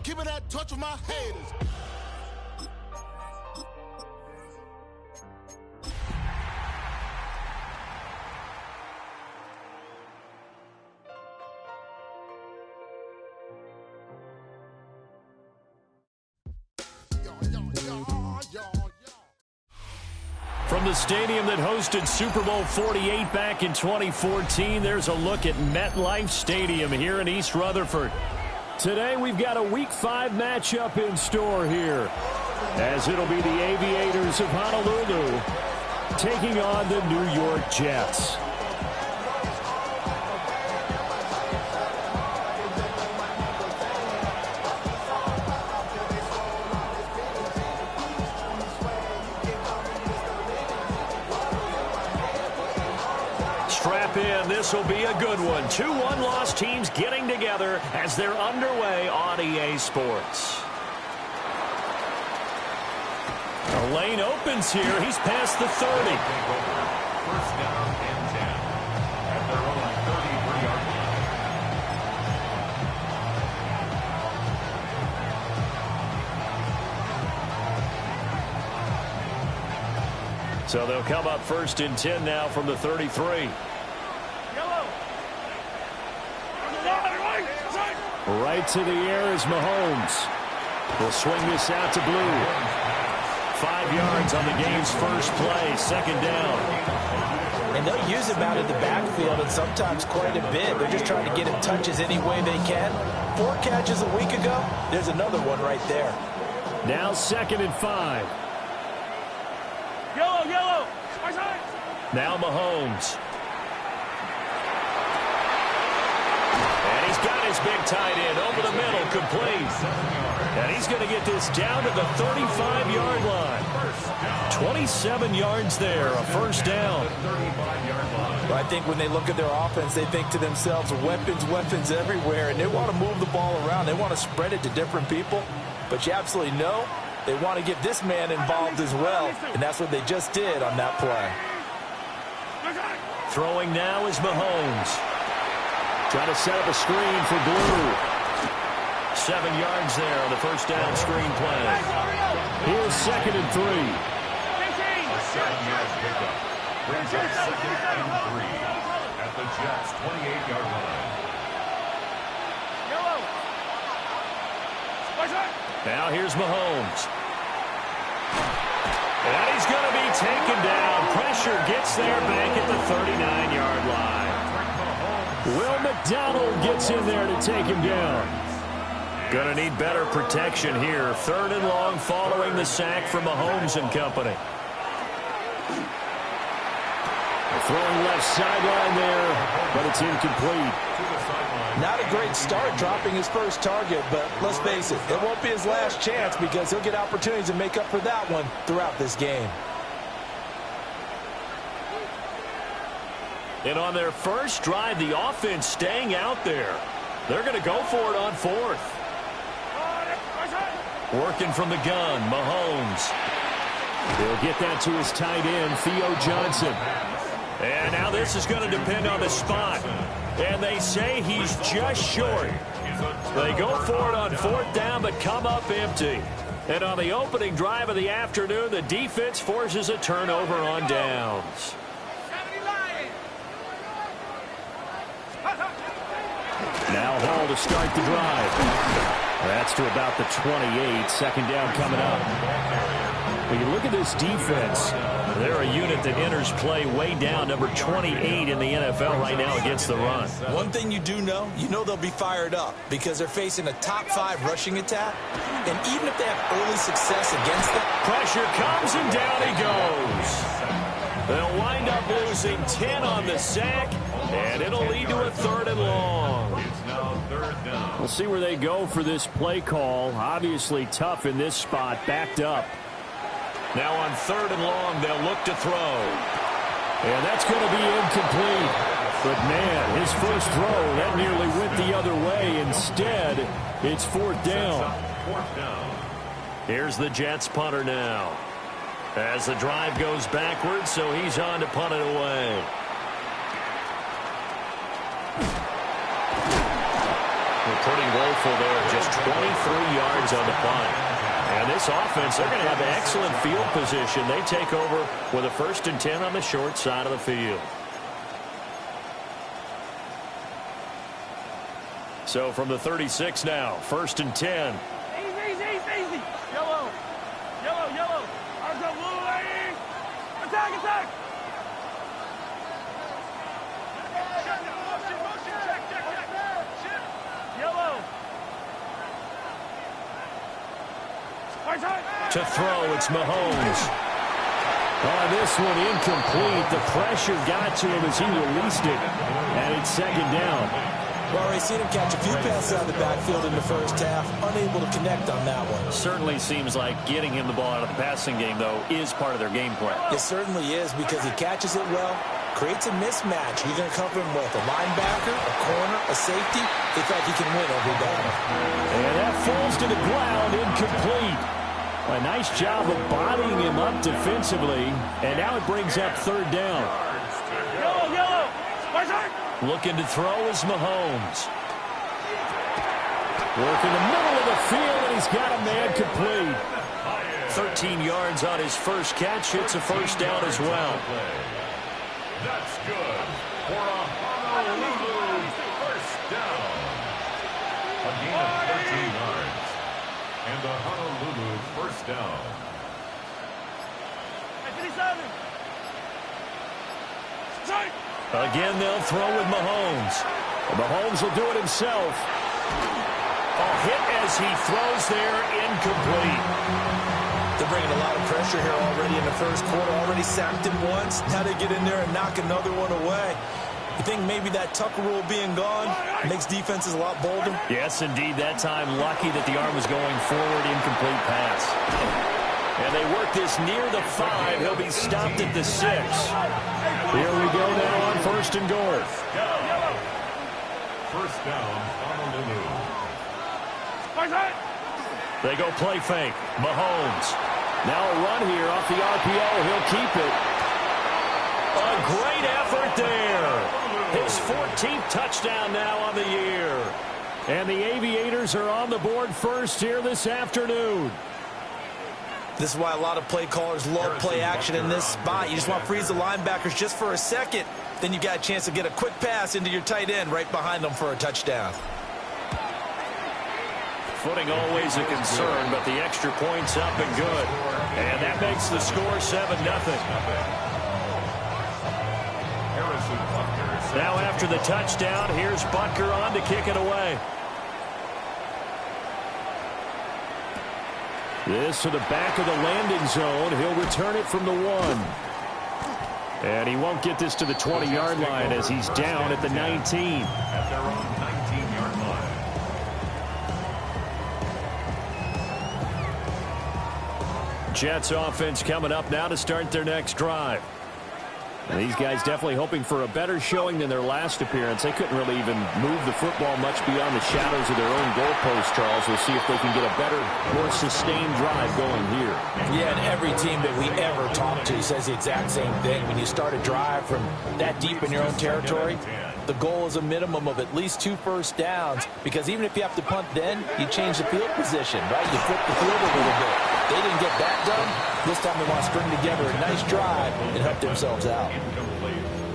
keeping that touch with my haters. From the stadium that hosted Super Bowl 48 back in 2014, there's a look at MetLife Stadium here in East Rutherford. Today we've got a Week 5 matchup in store here, as it'll be the Aviators of Honolulu taking on the New York Jets. Strap in, this will be a good one. Two one-loss teams getting together as they're underway on EA Sports. The lane opens here. He's past the 30. First down and 10 at their own 33-yard line. So they'll come up first and 10 now from the 33. Right to the air is Mahomes. Will swing this out to Blue. 5 yards on the game's first play, second down. And they'll use him out in the backfield and sometimes quite a bit. They're just trying to get him touches any way they can. 4 catches a week ago. There's another one right there. Now second and 5. Yellow. Now Mahomes. And he's got his big tight end over the middle, complete. And he's going to get this down to the 35-yard line. 27 yards there, a first down. Well, I think when they look at their offense, they think to themselves, weapons everywhere, and they want to move the ball around. They want to spread it to different people. But you absolutely know they want to get this man involved as well, and that's what they just did on that play. Throwing now is Mahomes. Trying to set up a screen for Blue. 7 yards there on the first down screen play. Here's second and 3. A 7-yard pickup brings up second and 3 at the Jets' 28-yard line. Now here's Mahomes. And he's going to be taken down. Pressure gets there back at the 39-yard line. Will McDonald gets in there to take him down. Going to need better protection here. Third and long following the sack from Mahomes and company. Throwing left sideline there, but it's incomplete. Not a great start dropping his first target, but let's face it, it won't be his last chance because he'll get opportunities to make up for that one throughout this game. And on their first drive, the offense staying out there. They're going to go for it on fourth. Working from the gun, Mahomes. He'll get that to his tight end, Theo Johnson. And now this is going to depend on the spot. And they say he's just short. They go for it on fourth down, but come up empty. And on the opening drive of the afternoon, the defense forces a turnover on downs. Now Hall to start the drive. That's to about the 28. Second down coming up. When you look at this defense, they're a unit that enters play way down, number 28 in the NFL right now against the run. One thing you do know, they'll be fired up because they're facing a top 5 rushing attack. And even if they have early success against them, pressure comes and down he goes. They'll wind up losing 10 on the sack, and it'll lead to a third and long. It's now third down. We'll see where they go for this play call. Obviously tough in this spot, backed up. Now on third and long, they'll look to throw. And that's going to be incomplete. But, man, his first throw, that nearly went the other way. Instead, it's fourth down. Here's the Jets punter now. As the drive goes backwards, so he's on to punt it away. Pretty woeful there, just 23 yards on the punt. And this offense, they're going to have excellent field position. They take over with a 1st and 10 on the short side of the field. So from the 36 now, 1st and 10. Easy. Yellow. Arms up, blue lane. Attack. Yellow. To throw, it's Mahomes. Oh, this one incomplete. The pressure got to him as he released it. And it's 2nd down. Well, already seen him catch a few passes out of the backfield in the first half. Unable to connect on that one. Certainly seems like getting him the ball out of the passing game, though, is part of their game plan. It certainly is because he catches it well, creates a mismatch. You're going to cover him with a linebacker, a corner, a safety. They feel like he can win every battle. And that falls to the ground, incomplete. A nice job of bodying him up defensively. And now it brings up 3rd down. Yellow. Looking to throw is Mahomes. Working the middle of the field, and he's got a man complete. 13 yards on his first catch. It's a 1st down as well. That's good for a Honolulu 1st down. A gain of 13 yards. And a Honolulu 1st down. 57. Again, they'll throw with Mahomes. Mahomes will do it himself. A hit as he throws there, incomplete. They're bringing a lot of pressure here already in the first quarter. Already sacked him once. Now they get in there and knock another one away. You think maybe that Tucker rule being gone makes defenses a lot bolder? Yes, indeed. That time, lucky that the arm was going forward, incomplete pass. And they work this near the 5. He'll be stopped at the 6. Here we go now on 1st and goal. 1st down, Honolulu. They go play fake. Mahomes. Now a run here off the RPO. He'll keep it. A great effort there. His 14th touchdown now on the year. And the Aviators are on the board first here this afternoon. This is why a lot of play callers love play action in this spot. You just want to freeze the linebackers just for a second. Then you got a chance to get a quick pass into your tight end right behind them for a touchdown. Footing always a concern, but the extra point's up and good. And that makes the score 7-0. Now after the touchdown, here's Butker on to kick it away. This to the back of the landing zone. He'll return it from the 1. And he won't get this to the 20-yard line as he's down at the 19. At their own 19-yard line. Jets offense coming up now to start their next drive. And these guys definitely hoping for a better showing than their last appearance. They couldn't really even move the football much beyond the shadows of their own goalpost, Charles. We'll see if they can get a better, more sustained drive going here. Yeah, and every team that we ever talk to says the exact same thing. When you start a drive from that deep in your own territory, the goal is a minimum of at least 2 first downs, because even if you have to punt then, you change the field position, right? You flip the field a little bit. They didn't get that done. This time they want to string together a nice drive and help themselves out.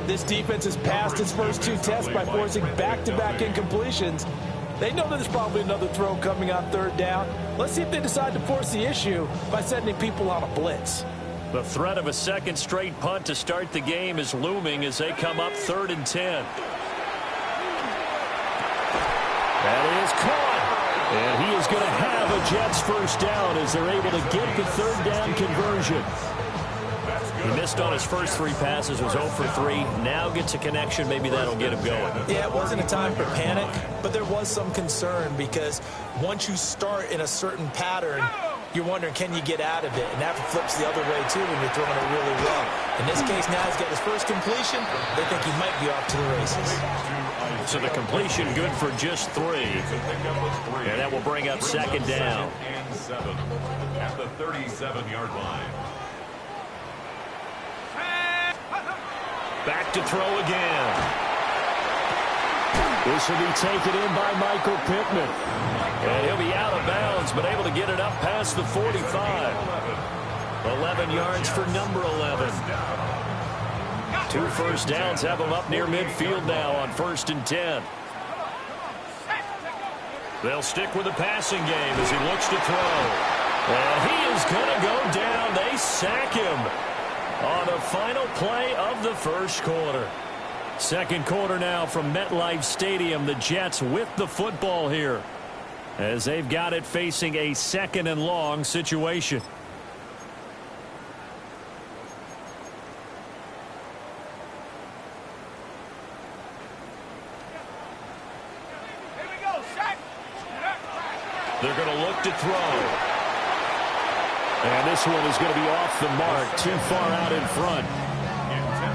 This defense has passed its first 2 tests by forcing back-to-back incompletions. They know that there's probably another throw coming on 3rd down. Let's see if they decide to force the issue by sending people on a blitz. The threat of a second straight punt to start the game is looming as they come up 3rd and 10. That is caught. And he is going to have a Jets first down as they're able to get the 3rd down conversion. He missed on his first 3 passes, was 0 for 3. Now gets a connection. Maybe that'll get him going. Yeah, it wasn't a time for panic, but there was some concern because once you start in a certain pattern, you're wondering, can you get out of it? And that flips the other way, too, when you're throwing it really well. In this case, now he's got his first completion. They think he might be off to the races. So the completion good for just 3. And that will bring up 2nd down. And 7 at the 37-yard line. Back to throw again. This will be taken in by Michael Pittman. And he'll be out of bounds, but able to get it up past the 45. 11 yards for number 11. 2 first downs have him up near midfield now on 1st and 10. They'll stick with the passing game as he looks to throw. And he is going to go down. They sack him on the final play of the first quarter. Second quarter now from MetLife Stadium. The Jets with the football here as they've got it facing a 2nd and long situation. They're going to look to throw. And this one is going to be off the mark, too far out in front.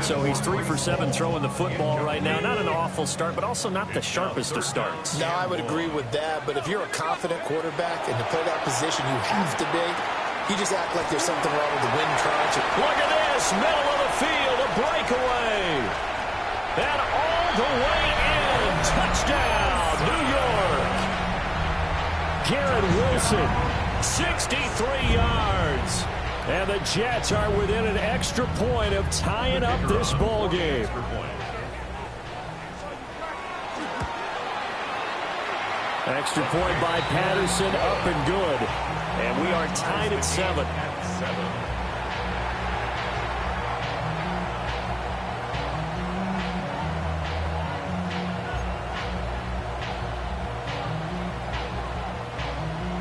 So he's 3 for 7 throwing the football right now. Not an awful start, but also not the sharpest of starts. No, I would agree with that. But if you're a confident quarterback and to play that position, you have to be. You just act like there's something wrong with the wind trying to. Look at this, middle of the field, a breakaway. And all the way in. Touchdown, New York. Garrett Wilson, 63 yards. And the Jets are within an extra point of tying up this ball game. Extra point by Patterson, up and good. And we are tied at 7.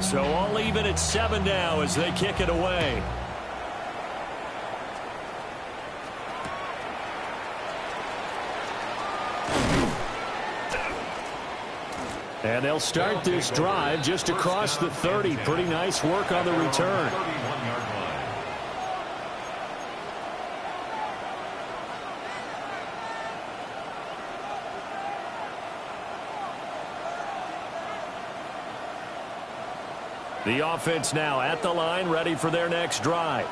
So all even at 7 now as they kick it away. And they'll start this drive just across the 30. Pretty nice work on the return. The offense now at the line, ready for their next drive.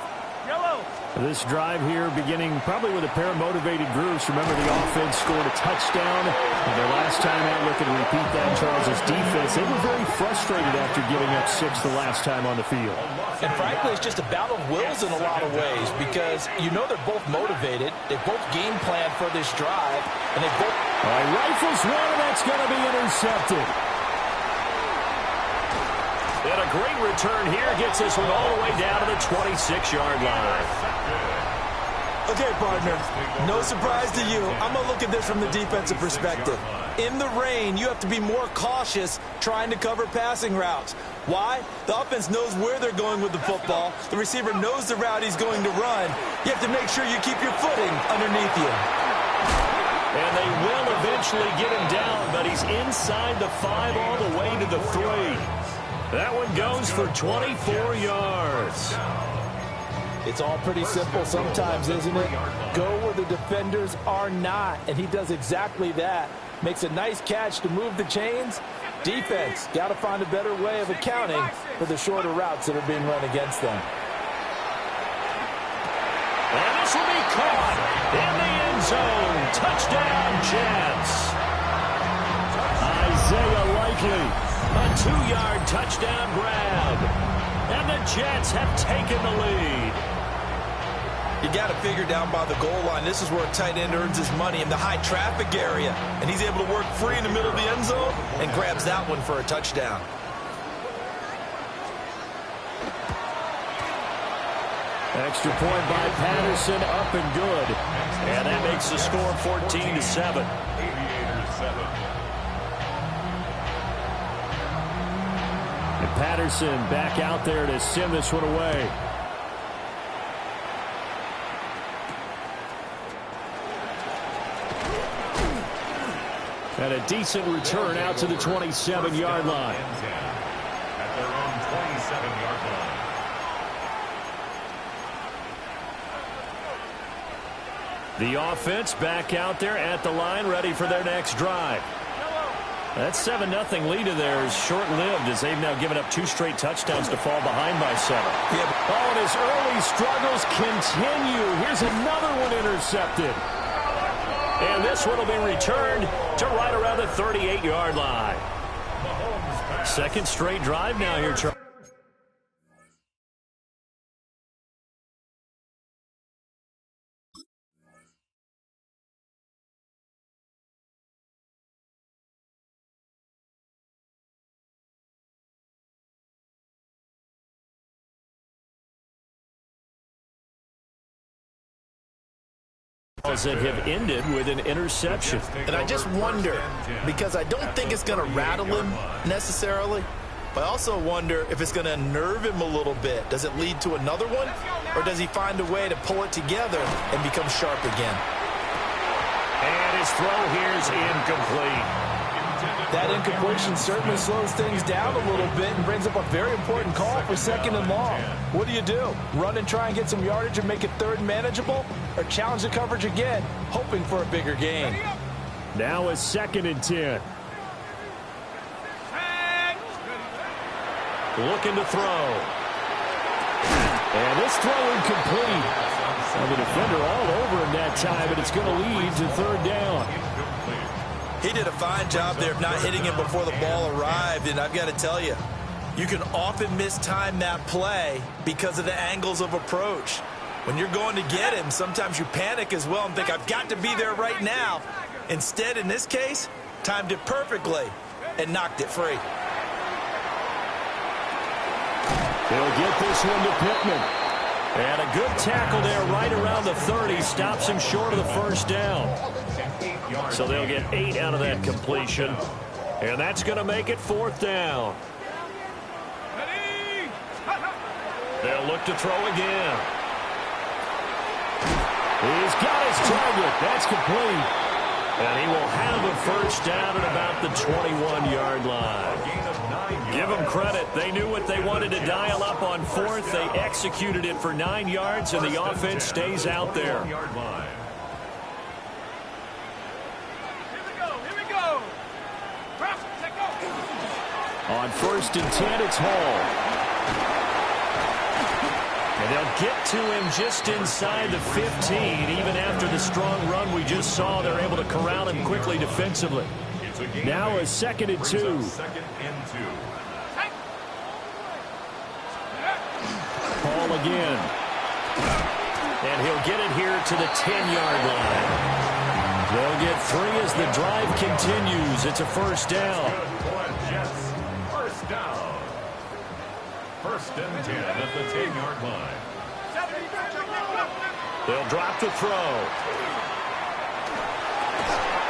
Yellow. This drive here beginning probably with a pair of motivated groups. Remember, the offense scored a touchdown. And their last time out, looking to repeat that, Charles' defense. They were very frustrated after giving up 6 the last time on the field. And frankly, it's just a battle of wills in a lot of ways because you know they're both motivated. They both game plan for this drive. And they both... All right, rifles one, and that's going to be intercepted. And a great return here gets this one all the way down to the 26-yard line. Okay, partner, no surprise to you. I'm going to look at this from the defensive perspective. In the rain, you have to be more cautious trying to cover passing routes. Why? The offense knows where they're going with the football. The receiver knows the route he's going to run. You have to make sure you keep your footing underneath you. And they will eventually get him down, but he's inside the 5 all the way to the 3. That one goes for 24 yards. It's all pretty simple sometimes, isn't it? Go where the defenders are not, and he does exactly that. Makes a nice catch to move the chains. Defense, got to find a better way of accounting for the shorter routes that are being run against them. And this will be caught in the end zone. Touchdown, Jets. Isaiah Likely. A 2-yard touchdown grab. And the Jets have taken the lead. You got to figure down by the goal line. This is where a tight end earns his money in the high traffic area. And he's able to work free in the middle of the end zone and grabs that one for a touchdown. Extra point by Patterson, up and good. And that makes the score 14-7. And Patterson back out there to send this one away. And a decent return out to the 27-yard line. At their own 27-yard line. The offense back out there at the line, ready for their next drive. That 7-0 lead of theirs short-lived as they've now given up 2 straight touchdowns to fall behind by 7. Oh, and his early struggles continue. Here's another one intercepted. And this one will be returned to right around the 38-yard line. Second straight drive now here, Charles. That have ended with an interception. And I just wonder, because I don't think it's going to rattle him necessarily, but I also wonder if it's going to unnerve him a little bit. Does it lead to another one, or does he find a way to pull it together and become sharp again? And his throw here is incomplete. That incompletion certainly slows things down a little bit and brings up a very important call for second and long. What do? Run and try and get some yardage and make it third and manageable, or challenge the coverage again, hoping for a bigger gain? Now a 2nd and 10. Looking to throw. And this throw incomplete. Well, the defender all over him that time, but it's going to lead to third down. He did a fine job there of not hitting him before the ball arrived, and I've got to tell you, you can often mistime that play because of the angles of approach. When you're going to get him, sometimes you panic as well and think, I've got to be there right now. Instead, in this case, timed it perfectly and knocked it free. They'll get this one to Pittman. And a good tackle there right around the 30. Stops him short of the first down. So they'll get 8 out of that completion. And that's going to make it 4th down. They'll look to throw again. He's got his target. That's complete. And he will have a first down at about the 21-yard line. Give them credit. They knew what they wanted to dial up on 4th. They executed it for 9 yards, and the offense stays out there. On 1st and 10, it's Hall. And they'll get to him just inside the 15. Even after the strong run we just saw, they're able to corral him quickly defensively. Now a 2nd and 2. Hall again. And he'll get it here to the 10-yard line. They'll get 3 as the drive continues. It's a first down. First down. 1st and 10 at the 10-yard line. They'll drop the throw.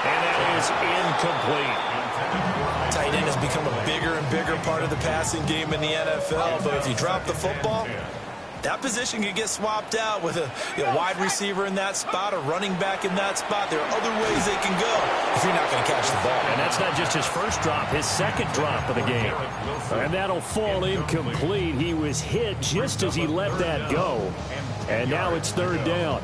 And that is incomplete. Tight end has become a bigger and bigger part of the passing game in the NFL, but if you drop the football, that position could get swapped out with a wide receiver in that spot, a running back in that spot. There are other ways they can go if you're not going to catch the ball. And that's not just his first drop, his second drop of the game. And that'll fall incomplete. He was hit just as he let that go. And now it's 3rd down.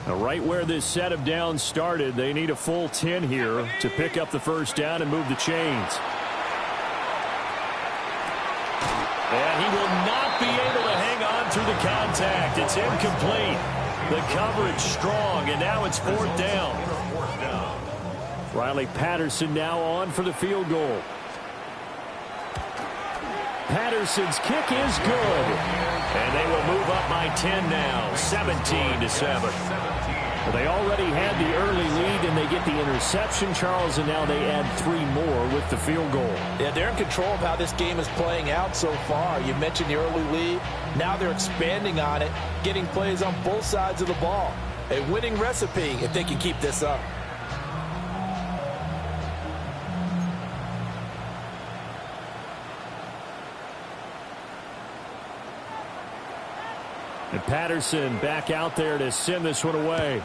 Now, right where this set of downs started, they need a full 10 here to pick up the first down and move the chains. And he will not be able to hang on through the contact. It's incomplete. The coverage strong, and now it's 4th down. Riley Patterson now on for the field goal. Patterson's kick is good. And they will move up by 10 now, 17-7. They already had the early lead, and they get the interception, Charles, and now they add 3 more with the field goal. Yeah, they're in control of how this game is playing out so far. You mentioned the early lead. Now they're expanding on it, getting plays on both sides of the ball. A winning recipe if they can keep this up. And Patterson back out there to send this one away.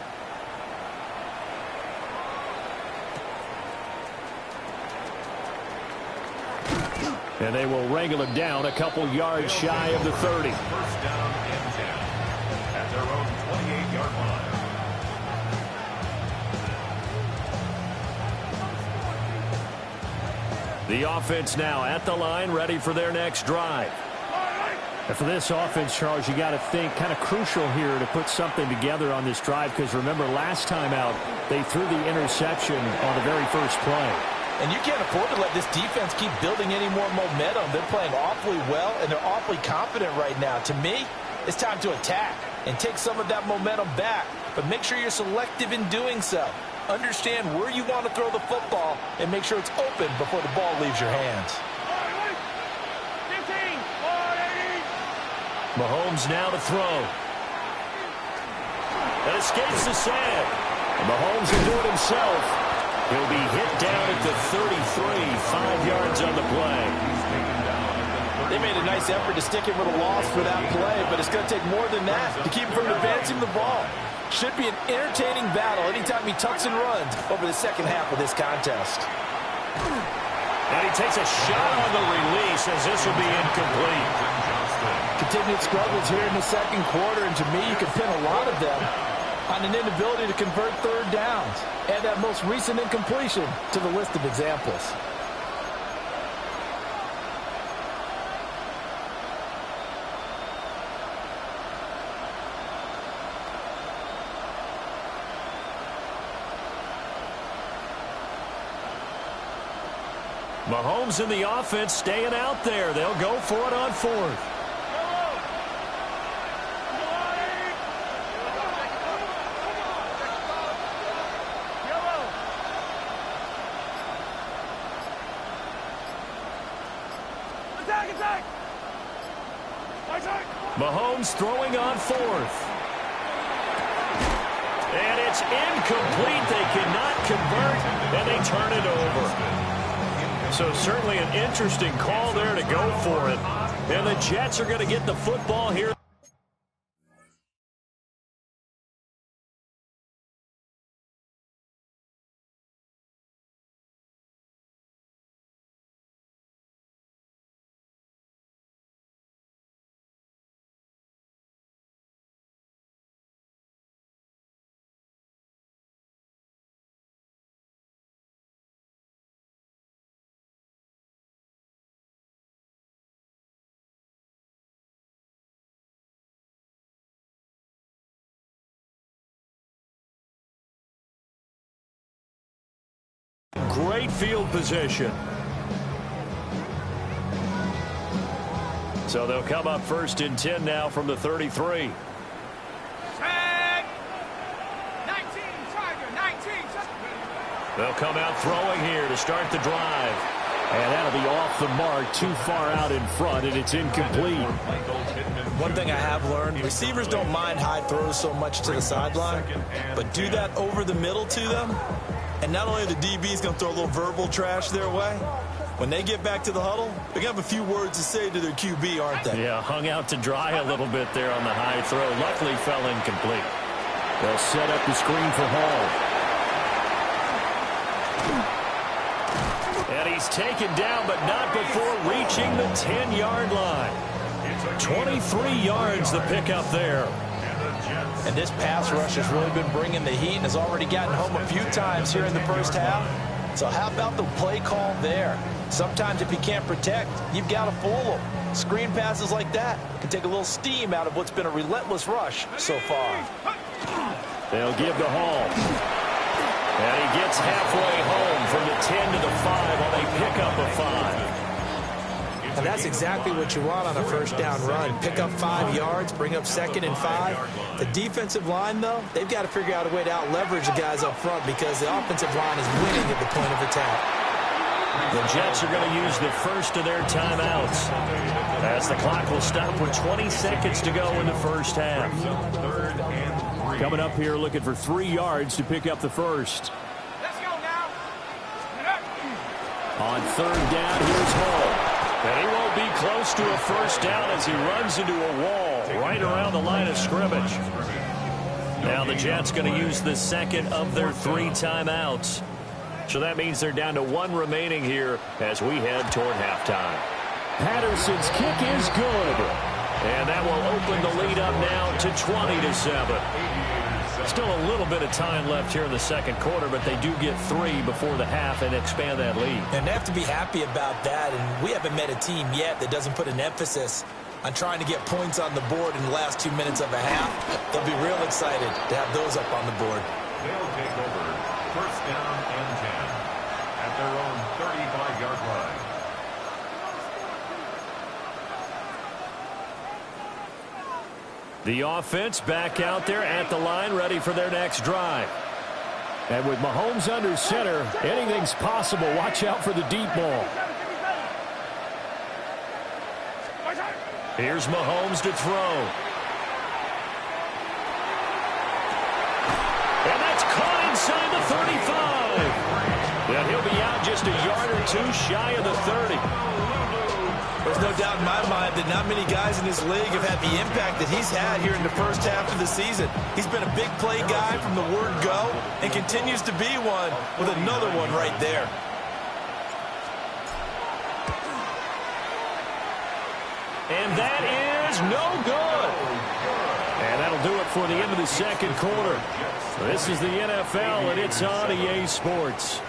And they will wrangle him down a couple yards shy of the 30. First down and 10 at their own 28-yard line. The offense now at the line, ready for their next drive. And for this offense, Charles, you got to think kind of crucial here to put something together on this drive, because remember last time out they threw the interception on the very first play. And you can't afford to let this defense keep building any more momentum. They're playing awfully well, and they're awfully confident right now. To me, it's time to attack and take some of that momentum back, but make sure you're selective in doing so. Understand where you want to throw the football and make sure it's open before the ball leaves your hands. 15, 480. Mahomes now to throw. That escapes the sand. And Mahomes will do it himself. He'll be hit down at the 33, 5 yards on the play. They made a nice effort to stick him with a loss for that play, but it's going to take more than that to keep him from advancing the ball. Should be an entertaining battle anytime he tucks and runs over the second half of this contest. And he takes a shot on the release as this will be incomplete. Continued struggles here in the second quarter, and to me, you can pin a lot of them on an inability to convert third downs. Add that most recent incompletion to the list of examples. Mahomes in the offense staying out there. They'll go for it on fourth. Mahomes throwing on fourth. And it's incomplete. They cannot convert, and they turn it over. So certainly an interesting call there to go for it. And the Jets are going to get the football here. Great field position. So they'll come up first and 10 now from the 33. 19, Tiger, 19. They'll come out throwing here to start the drive. And that'll be off the mark, too far out in front, and it's incomplete. One thing I have learned, receivers don't mind high throws so much to the sideline, but do that over the middle to them, and not only are the DBs going to throw a little verbal trash their way, when they get back to the huddle, they're going to have a few words to say to their QB, aren't they? Yeah, hung out to dry a little bit there on the high throw. Luckily fell incomplete. They'll set up the screen for Hall. And he's taken down, but not before reaching the 10-yard line. 23 yards the pickup there. And this pass rush has really been bringing the heat and has already gotten home a few times here in the first half. So how about the play call there? Sometimes if you can't protect, you've got to fool them. Screen passes like that can take a little steam out of what's been a relentless rush so far. They'll give to Hall. And he gets halfway home from the 10 to the 5 on a pickup of 5. And that's exactly what you want on a first down run. Pick up 5 yards, bring up 2nd and 5. The defensive line, though, they've got to figure out a way to out-leverage the guys up front because the offensive line is winning at the point of attack. The Jets are going to use the first of their timeouts as the clock will stop with 20 seconds to go in the first half. Coming up here looking for 3 yards to pick up the first. Let's go now. On third down, here's Hall. And he won't be close to a first down as he runs into a wall right around the line of scrimmage. Now the Jets going to use the second of their 3 timeouts. So that means they're down to 1 remaining here as we head toward halftime. Patterson's kick is good. And that will open the lead up now to 20-7. Still a little bit of time left here in the second quarter, but they do get 3 before the half and expand that lead. And they have to be happy about that, and we haven't met a team yet that doesn't put an emphasis on trying to get points on the board in the last 2 minutes of a half. They'll be real excited to have those up on the board. They'll take over first down and 10 at their own 35-yard line. The offense back out there at the line, ready for their next drive. And with Mahomes under center, anything's possible. Watch out for the deep ball. Here's Mahomes to throw. And that's caught inside the 35. And he'll be out just a yard or two shy of the 30. There's no doubt in my mind that not many guys in this league have had the impact that he's had here in the first half of the season. He's been a big play guy from the word go and continues to be one with another one right there. And that is no good. And that'll do it for the end of the second quarter. This is the NFL, and it's on EA Sports.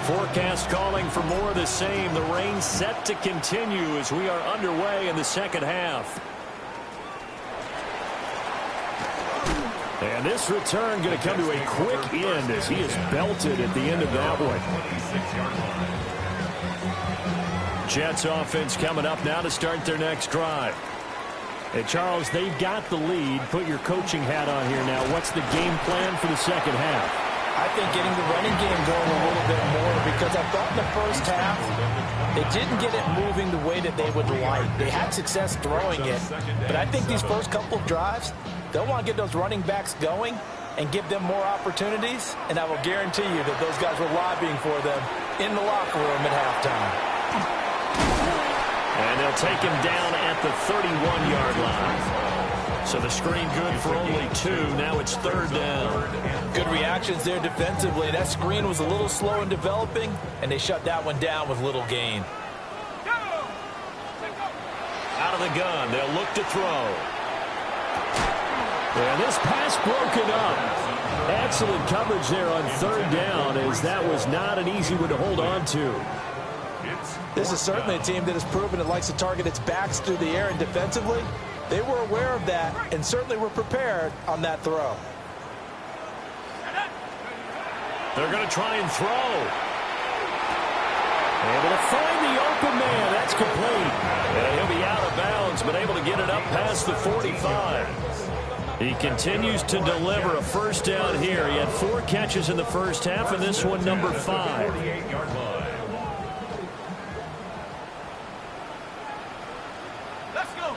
Forecast calling for more of the same. The rain set to continue as we are underway in the second half. And this return going to come to a quick end as he is belted at the end of that one. Jets offense coming up now to start their next drive. Hey, Charles, they've got the lead. Put your coaching hat on here now. What's the game plan for the second half? I think getting the running game going a little bit more, because I thought in the first half they didn't get it moving the way that they would like. They had success throwing it, but I think these first couple of drives, they'll want to get those running backs going and give them more opportunities, and I will guarantee you that those guys were lobbying for them in the locker room at halftime. And they'll take him down at the 31-yard line. So the screen good for only 2. Now it's third down. Good reactions there defensively. That screen was a little slow in developing, and they shut that one down with little gain. Out of the gun, they'll look to throw. And this pass broken up. Excellent coverage there on third down, as that was not an easy one to hold on to. This is certainly a team that has proven it likes to target its backs through the air, and defensively, they were aware of that and certainly were prepared on that throw. They're going to try and throw. Able to find the open man. That's complete. And he'll be out of bounds, but able to get it up past the 45. He continues to deliver a first down here. He had 4 catches in the first half, and this one number 5. Let's go.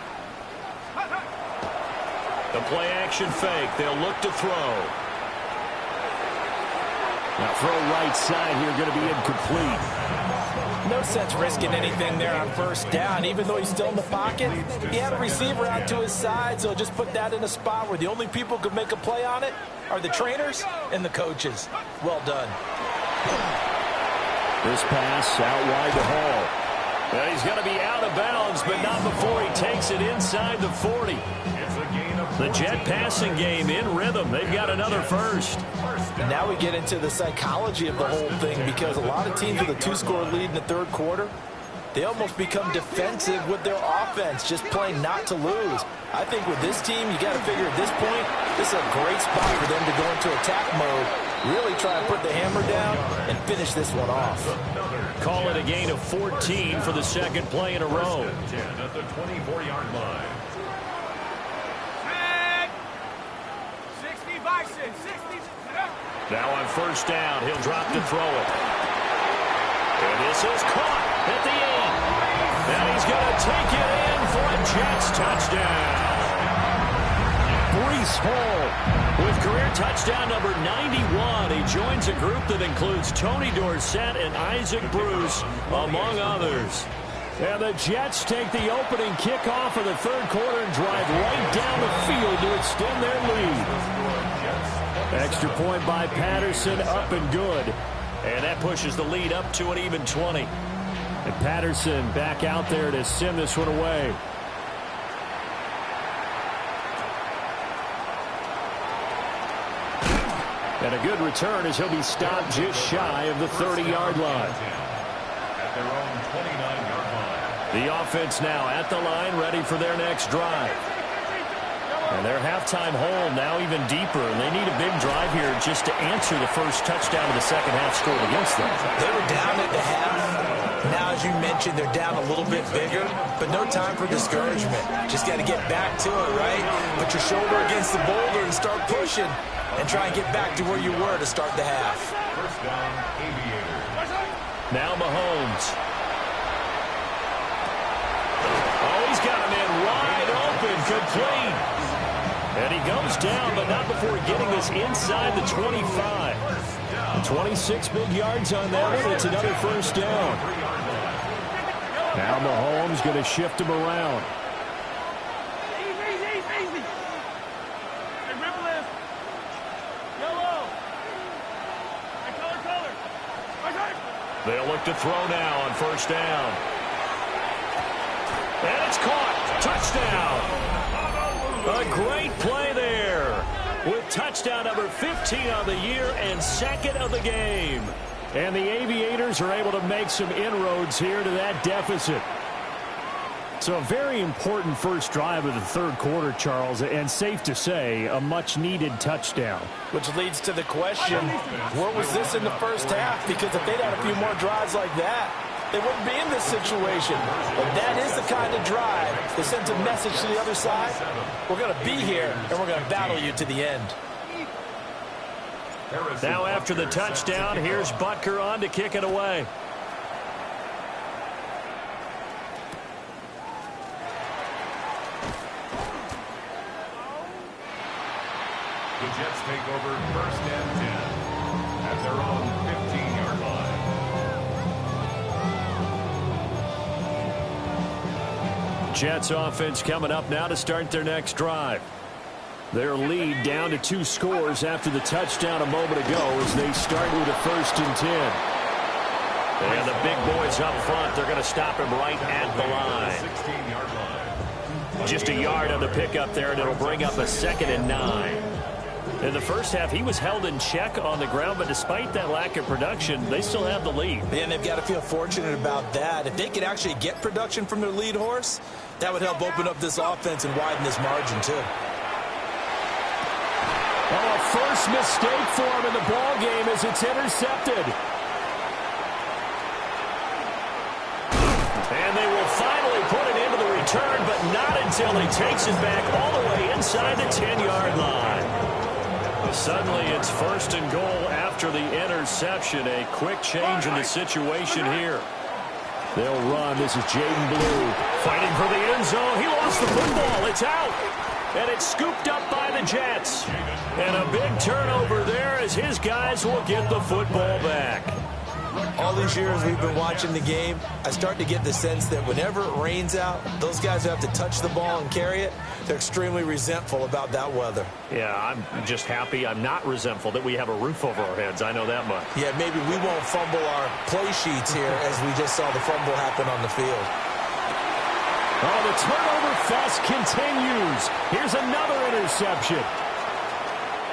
The play action fake. They'll look to throw. Now throw right side here, going to be incomplete. No sense risking anything there on first down. Even though he's still in the pocket, he had a receiver out to his side, so just put that in a spot where the only people who could make a play on it are the trainers and the coaches. Well done. This pass out wide to Hall. Well, he's going to be out of bounds, but not before he takes it inside the 40. The Jet passing game in rhythm. They've got another first. And now we get into the psychology of the whole thing, because a lot of teams with a 2-score lead in the third quarter, they almost become defensive with their offense, just playing not to lose. I think with this team, you got to figure at this point, this is a great spot for them to go into attack mode, really try and put the hammer down and finish this one off. Call it a gain of 14 for the second play in a row. At the 24-yard line. 60 Bison, 60. Now on first down, he'll drop to throw it. And this is caught at the end. And he's going to take it in for a Jets touchdown. Breece Hall with career touchdown number 91. He joins a group that includes Tony Dorsett and Isaac Bruce, among others. And the Jets take the opening kickoff of the third quarter and drive right down the field to extend their lead. Extra point by Patterson, up and good. And that pushes the lead up to an even 20. And Patterson back out there to send this one away. And a good return as he'll be stopped just shy of the 30-yard line. At their own 29-yard line. The offense now at the line, ready for their next drive. And their halftime hole now even deeper, and they need a big drive here just to answer the first touchdown of the second half scored against them. They were down at the half. Now, as you mentioned, they're down a little bit bigger, but no time for discouragement. Just got to get back to it, right? Put your shoulder against the boulder and start pushing, and try and get back to where you were to start the half. First down, Aviators. Now Mahomes. Oh, he's got a man wide open, complete. And he goes down, but not before getting this inside the 25. 26 big yards on that one. It's another first down. Now Mahomes going to shift him around. Easy. Hey, ripple left. Yellow. Hey, color. Right. They'll look to throw now on first down. And it's caught. Touchdown. A great play there with touchdown number 15 on the year and second of the game. And the Aviators are able to make some inroads here to that deficit. So a very important first drive of the third quarter, Charles, and safe to say a much-needed touchdown. Which leads to the question, where was this in the first half? Because if they'd had a few more drives like that, they wouldn't be in this situation. But that is the kind of drive that sends a message to the other side. We're going to be here, and we're going to battle you to the end. Now after the touchdown, here's Butker on to kick it away. The Jets take over first and 10 at their own 15-yard line. Jets offense coming up now to start their next drive. Their lead down to 2 scores after the touchdown a moment ago as they start with a first and 10. And the big boys up front, they're going to stop him right at the line. 16-yard line. Just a yard on the pickup there, and it'll bring up a 2nd and 9. In the first half, he was held in check on the ground, but despite that lack of production, they still have the lead. And they've got to feel fortunate about that. If they could actually get production from their lead horse, that would help open up this offense and widen this margin, too. Oh, a first mistake for him in the ball game as it's intercepted. And they will finally put it into the return, but not until he takes it back all the way inside the 10-yard line. Suddenly it's first and goal after the interception. A quick change in the situation here. They'll run. This is Jaden Blue fighting for the end zone. He lost the football. It's out. And it's scooped up by the Jets. And a big turnover there as his guys will get the football back. All these years we've been watching the game, I start to get the sense that whenever it rains out, those guys who have to touch the ball and carry it, they're extremely resentful about that weather. Yeah, I'm just happy I'm not resentful that we have a roof over our heads. I know that much. Yeah, maybe we won't fumble our play sheets here as we just saw the fumble happen on the field. Oh, the turnover fest continues. Here's another interception.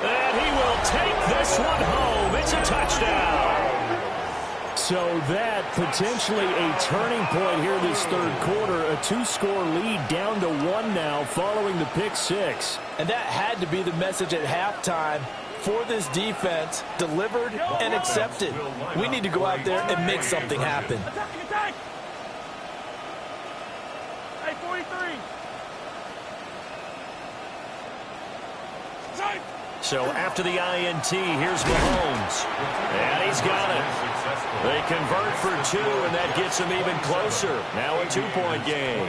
And he will take this one home. It's a touchdown. So that potentially a turning point here this third quarter. A 2-score lead down to 1 now following the pick 6. And that had to be the message at halftime for this defense, delivered and accepted. We need to go out there and make something happen. Attack! Hey, 43. So after the INT, here's Mahomes. And he's got it. They convert for 2, and that gets them even closer. Now a 2-point game.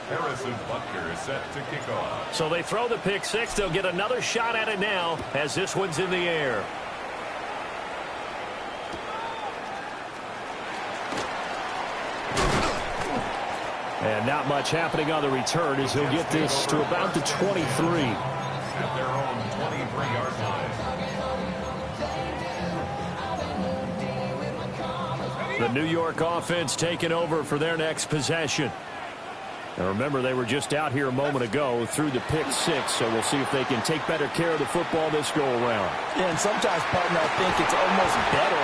Harrison Butker is set to kick off. So they throw the pick 6. They'll get another shot at it now as this one's in the air. And not much happening on the return as he'll get this to about the 23. At their own 23-yard line. The New York offense taking over for their next possession. Now remember, they were just out here a moment ago through the pick six, so we'll see if they can take better care of the football this go-around. Yeah, and sometimes, partner, I think it's almost better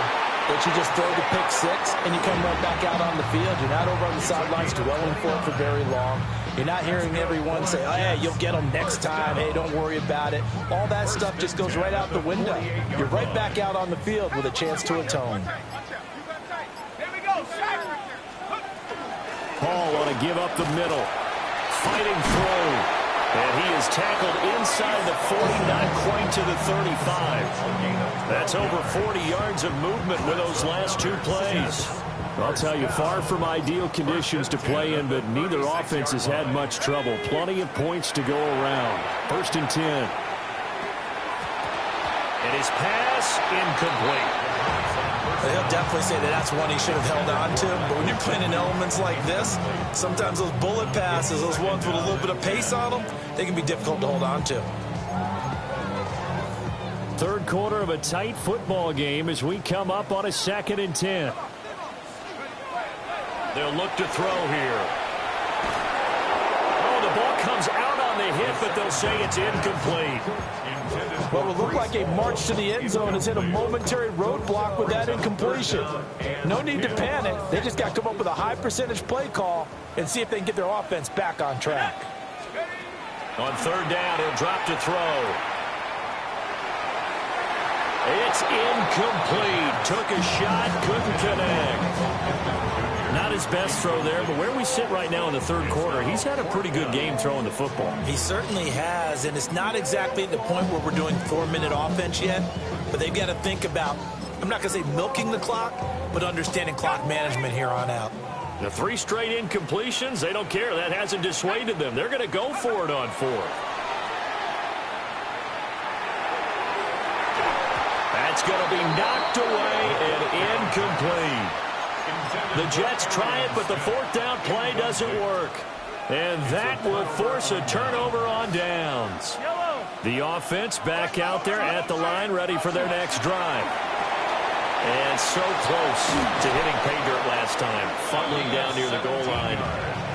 that you just throw the pick six and you come right back out on the field. You're not over on the sidelines dwelling for it for very long. You're not hearing everyone say, oh, hey, you'll get them next time. Hey, don't worry about it. All that stuff just goes right out the window. You're right back out on the field with a chance to atone. Paul want to give up the middle. Fighting through. And he is tackled inside the 40, not quite to the 35. That's over 40 yards of movement with those last two plays. I'll tell you, far from ideal conditions to play in, but neither offense has had much trouble. Plenty of points to go around. 1st and 10. And his pass incomplete. He'll definitely say that that's one he should have held on to. But when you're playing in elements like this, sometimes those bullet passes, those ones with a little bit of pace on them, they can be difficult to hold on to. Third quarter of a tight football game as we come up on a 2nd and 10. They'll look to throw here. Oh, the ball comes out on the hit, but they'll say it's incomplete. What will look like a march to the end zone has hit a momentary roadblock with that incompletion. No need to panic. They just got to come up with a high percentage play call and see if they can get their offense back on track. On 3rd down, he'll drop to throw. It's incomplete. Took a shot, couldn't connect. Not his best throw there, but where we sit right now in the 3rd quarter, he's had a pretty good game throwing the football. He certainly has, and it's not exactly at the point where we're doing 4-minute offense yet, but they've got to think about, I'm not going to say milking the clock, but understanding clock management here on out. The 3 straight incompletions, they don't care. That hasn't dissuaded them. They're going to go for it on 4th. That's going to be knocked away and incomplete. The Jets try it, but the 4th down play doesn't work. And that will force a turnover on downs. The offense back out there at the line, ready for their next drive. And so close to hitting pay dirt last time, fumbling down near the goal line.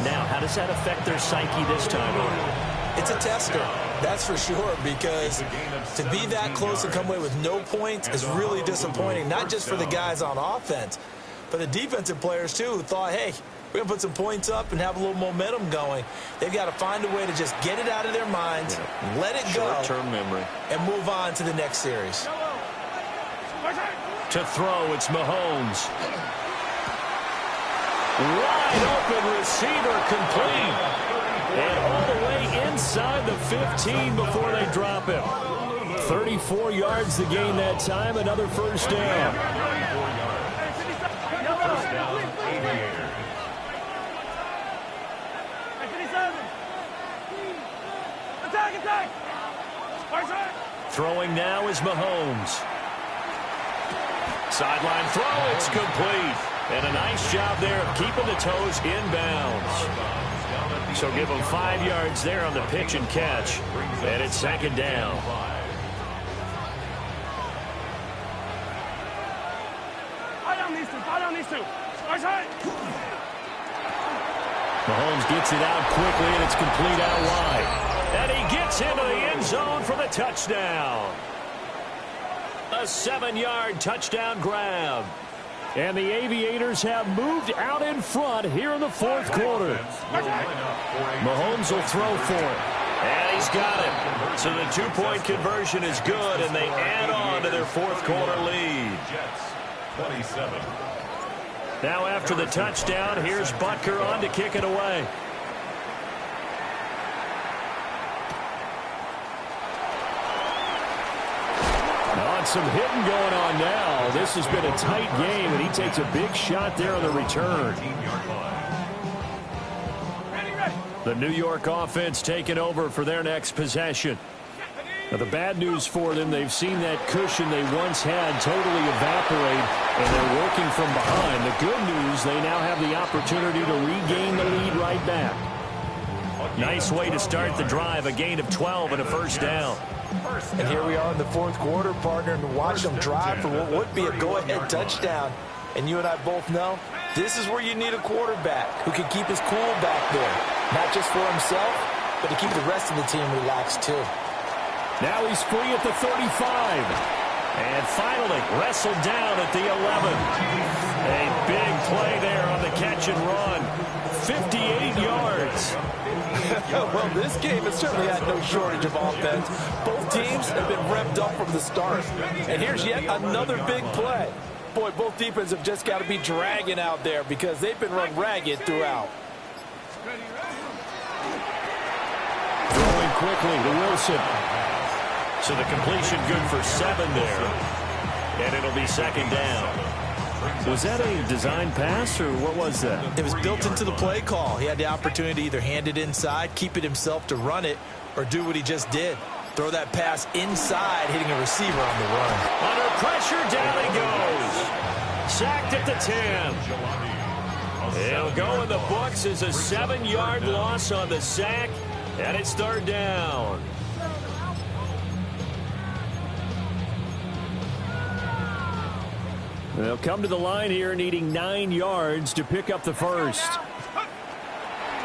Now, how does that affect their psyche this time around? It's a tester, that's for sure, because to be that close and come away with no points is really disappointing, not just for the guys on offense, but the defensive players, too, who thought, hey, we're going to put some points up and have a little momentum going. They've got to find a way to just get it out of their minds, let it go, short-term memory, and move on to the next series. To throw, it's Mahomes. Wide open receiver, complete. And all the way inside the 15 before they drop him. 34 yards the gain that time, another 1st down. Throwing now is Mahomes. Sideline throw, it's complete. And a nice job there of keeping the toes inbounds. So give them 5 yards there on the pitch and catch. And it's 2nd down. Mahomes gets it out quickly, and it's complete out wide. And he gets into the end zone for the touchdown. A 7-yard touchdown grab. And the Aviators have moved out in front here in the 4th quarter. Mahomes will throw for it. And he's got it. So the 2-point conversion is good, and they add on to their 4th quarter lead. Jets, 27. Now after the touchdown, here's Butker on to kick it away. Some hitting going on now. This has been a tight game, and he takes a big shot there on the return. The New York offense taking over for their next possession. Now, the bad news for them, they've seen that cushion they once had totally evaporate, and they're working from behind. The good news, they now have the opportunity to regain the lead right back. Nice way to start the drive, a gain of 12 and a 1st down. And here we are in the 4th quarter, partner, and watch them drive for what would be a go-ahead touchdown. And you and I both know This is where you need a quarterback who can keep his cool back there. Not just for himself, but to keep the rest of the team relaxed too. Now he's free at the 35. And finally wrestled down at the 11. A big play there on the catch and run. 58 yards. Well, this game has certainly had no shortage of offense. Both teams have been revved up from the start. And here's yet another big play. Boy, both defenses have just got to be dragging out there because they've been run ragged throughout. Throwing quickly to Wilson. So the completion good for 7 there. And it'll be second down. Was that a design pass, or what was that? It was built into the play call. He had the opportunity to either hand it inside, keep it himself to run it, or do what he just did. Throw that pass inside, hitting a receiver on the run. Under pressure, down he goes. Sacked at the 10. He'll go in the books as a 7-yard loss on the sack, and it's third down. They'll come to the line here needing 9 yards to pick up the first.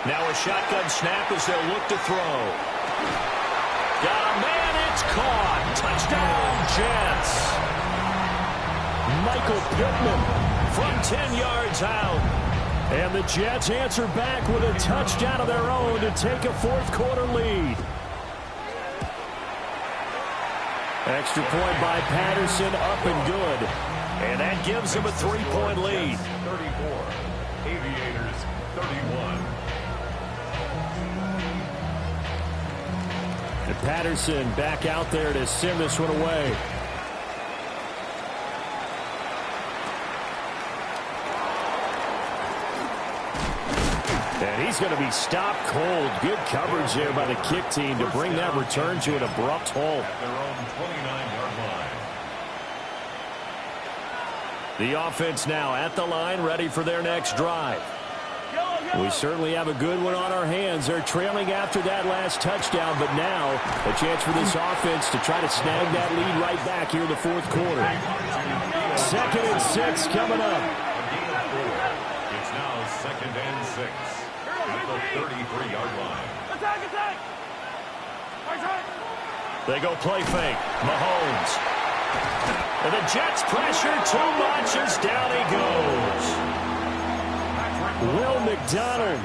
Now a shotgun snap as they'll look to throw. Got a man, it's caught. Touchdown, Jets. Michael Pittman from 10 yards out. And the Jets answer back with a touchdown of their own to take a fourth-quarter lead. Extra point by Patterson, up and good. And that gives him a 3-point lead. 34. Aviators 31. And Patterson back out there to send this one away. And he's going to be stopped cold. Good coverage there by the kick team to bring that return to an abrupt halt. At their own 29-yard line. The offense now at the line, ready for their next drive. We certainly have a good one on our hands. They're trailing after that last touchdown, but now a chance for this offense to try to snag that lead right back here in the fourth quarter. 2nd and 6 coming up. It's now 2nd and 6 at the 33-yard line. Attack, attack! They go play fake. Mahomes. And the Jets pressure too much as down he goes. Will McDonald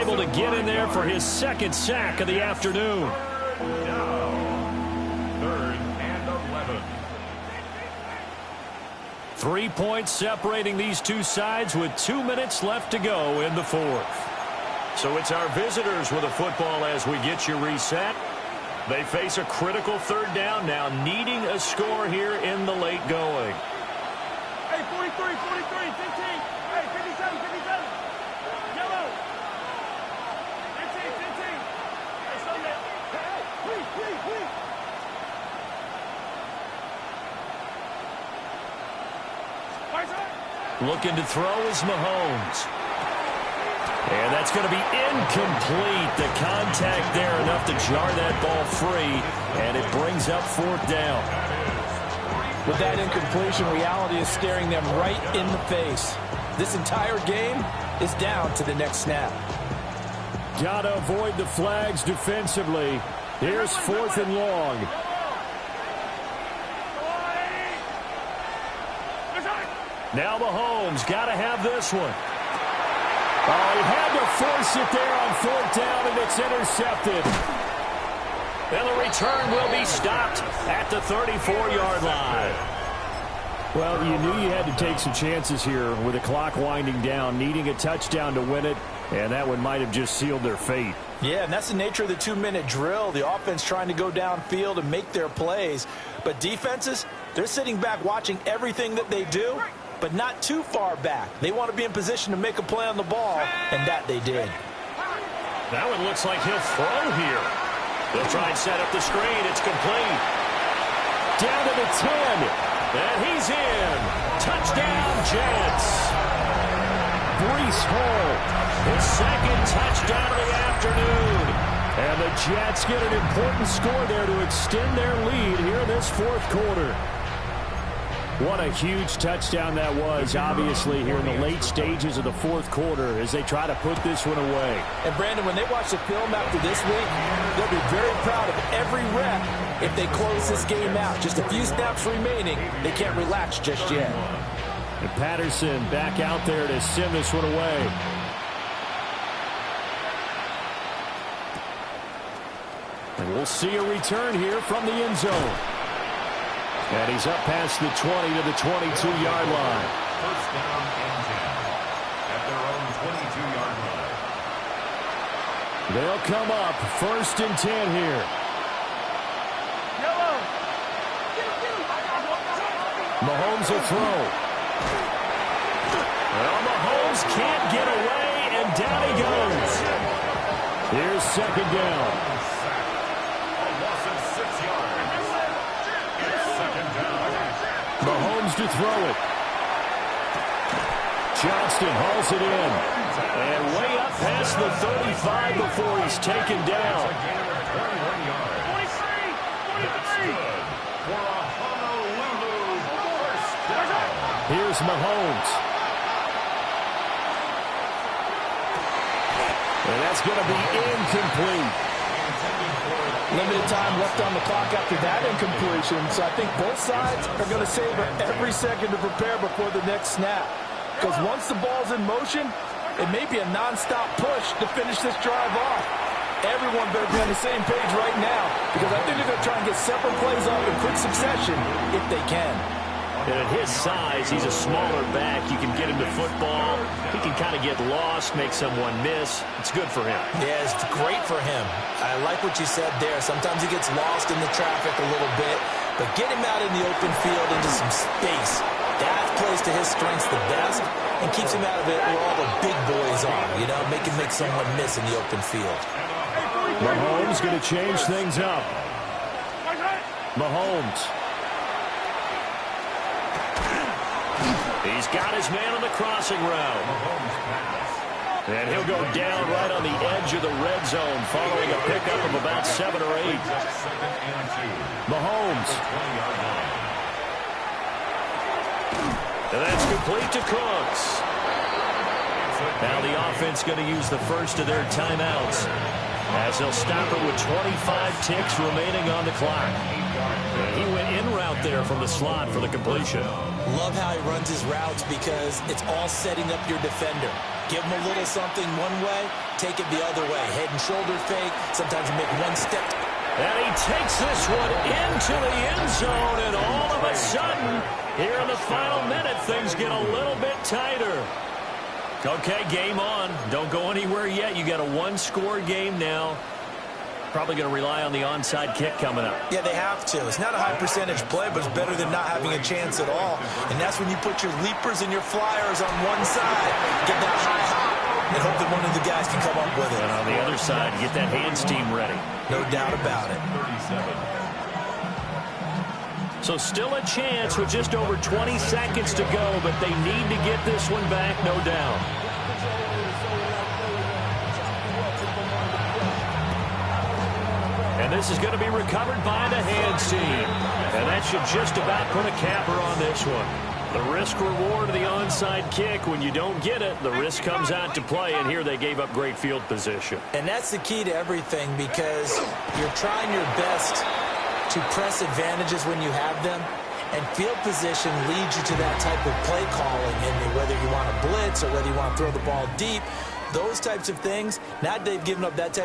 able to get in there for his 2nd sack of the afternoon. Now, 3rd and 11. 3 points separating these two sides with 2 minutes left to go in the fourth. So it's our visitors with a football as we get you reset. They face a critical 3rd down now, needing a score here in the late going. Hey, 43, 43, 15. Hey, 57, 57. Yellow. 15, 15. Hey, slow down. Hey, please. Right side. Looking to throw is Mahomes. And that's going to be incomplete. The contact there enough to jar that ball free, and it brings up 4th down. With that incompletion, reality is staring them right in the face. This entire game is down to the next snap. Got to avoid the flags defensively. Here's 4th and long. Now Mahomes got to have this one. Oh, he had to force it there on 4th down, and it's intercepted. And the return will be stopped at the 34-yard line. Well, you knew you had to take some chances here with the clock winding down, needing a touchdown to win it, and that one might have just sealed their fate. Yeah, and that's the nature of the 2-minute drill. The offense trying to go downfield and make their plays. But defenses, they're sitting back watching everything that they do, but not too far back. They want to be in position to make a play on the ball, and that they did. That one looks like he'll throw here. They'll try and set up the screen. It's complete. Down to the 10. And he's in. Touchdown, Jets. Breece Hall, his 2nd touchdown of the afternoon. And the Jets get an important score there to extend their lead here in this 4th quarter. What a huge touchdown that was, obviously, here in the late stages of the fourth quarter as they try to put this one away. And, Brandon, when they watch the film after this week, they'll be very proud of every rep if they close this game out. Just a few snaps remaining. They can't relax just yet. And Patterson back out there to send this one away. And we'll see a return here from the end zone. And he's up past the 20 to the 22-yard line. First down and 10 at their own 22-yard line. They'll come up first and 10 here. Yellow. Mahomes will throw. Well, Mahomes can't get away, and down he goes. Here's second down. A loss of 6 yards. Second down. Mahomes to throw it. Johnston hauls it in. And way up past the 35 before he's taken down. A gain of 21 yards. 43. For a Honolulu first down. Here's Mahomes. And that's going to be incomplete. Limited time left on the clock after that incompletion, so I think both sides are going to savor every second to prepare before the next snap. Because once the ball's in motion, it may be a nonstop push to finish this drive off. Everyone better be on the same page right now, because I think they're going to try and get separate plays off in quick succession if they can. And at his size, he's a smaller back. You can get him to football. He can kind of get lost, make someone miss. It's good for him. Yeah, it's great for him. I like what you said there. Sometimes he gets lost in the traffic a little bit, but get him out in the open field into some space. That plays to his strengths the best and keeps him out of it where all the big boys are, you know, make someone miss in the open field. Mahomes going to change things up. Mahomes. He's got his man on the crossing route. And he'll go down right on the edge of the red zone following a pickup of about 7 or 8. Mahomes. And that's complete to Cooks. Now the offense going to use the first of their timeouts as they'll stop it with 25 ticks remaining on the clock. And he went in route there from the slot for the completion. Love how he runs his routes because it's all setting up your defender. Give him a little something one way, take it the other way. Head and shoulder fake. Sometimes you make one step. And he takes this one into the end zone, and all of a sudden, here in the final minute, things get a little bit tighter. Okay, game on. Don't go anywhere yet. You got a one-score game now. Probably going to rely on the onside kick coming up. Yeah, they have to. It's not a high percentage play, but it's better than not having a chance at all. And that's when you put your leapers and your flyers on one side, get that high hop, and hope that one of the guys can come up with it. And on the other side, get that hands team ready. No doubt about it. So still a chance with just over 20 seconds to go, but they need to get this one back, no doubt. And this is going to be recovered by the hands team. And that should just about put a capper on this one. The risk reward of the onside kick. When you don't get it, the risk comes out to play. And here they gave up great field position. And that's the key to everything because you're trying your best to press advantages when you have them. And field position leads you to that type of play calling. And whether you want to blitz or whether you want to throw the ball deep, those types of things, now they've given up that type